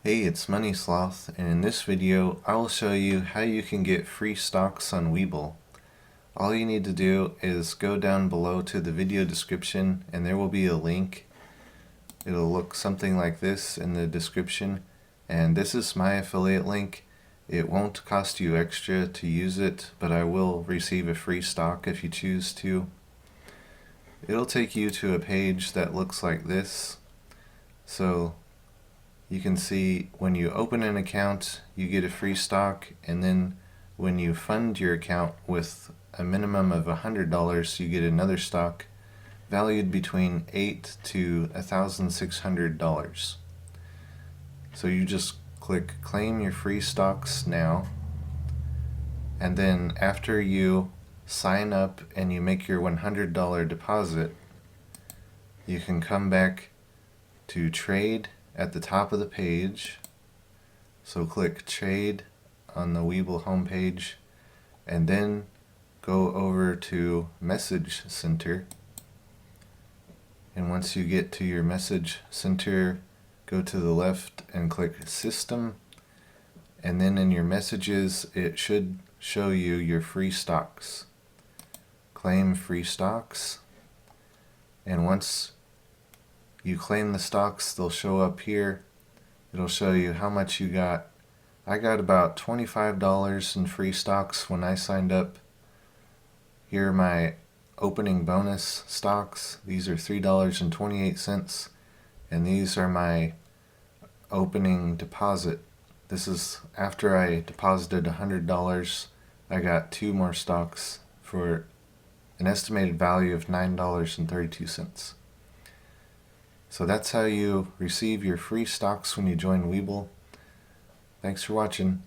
Hey, it's Money Sloth, and in this video I will show you how you can get free stocks on Webull. All you need to do is go down below to the video description and there will be a link. It'll look something like this in the description, and this is my affiliate link. It won't cost you extra to use it, but I will receive a free stock if you choose to. It'll take you to a page that looks like this. So you can see when you open an account, you get a free stock, and then when you fund your account with a minimum of $100, you get another stock valued between $8 to $1,600. So you just click claim your free stocks now, and then after you sign up and you make your $100 deposit, you can come back to trade at the top of the page. So click trade on the Webull homepage and then go over to message center, and once you get to your message center, go to the left and click system, and then in your messages it should show you your free stocks. Claim free stocks, and once you claim the stocks, they'll show up here. It'll show you how much you got. I got about $25 in free stocks when I signed up. Here are my opening bonus stocks. These are $3.28, and these are my opening deposit. This is after I deposited $100. I got 2 more stocks for an estimated value of $9.32. So that's how you receive your free stocks when you join Webull. Thanks for watching.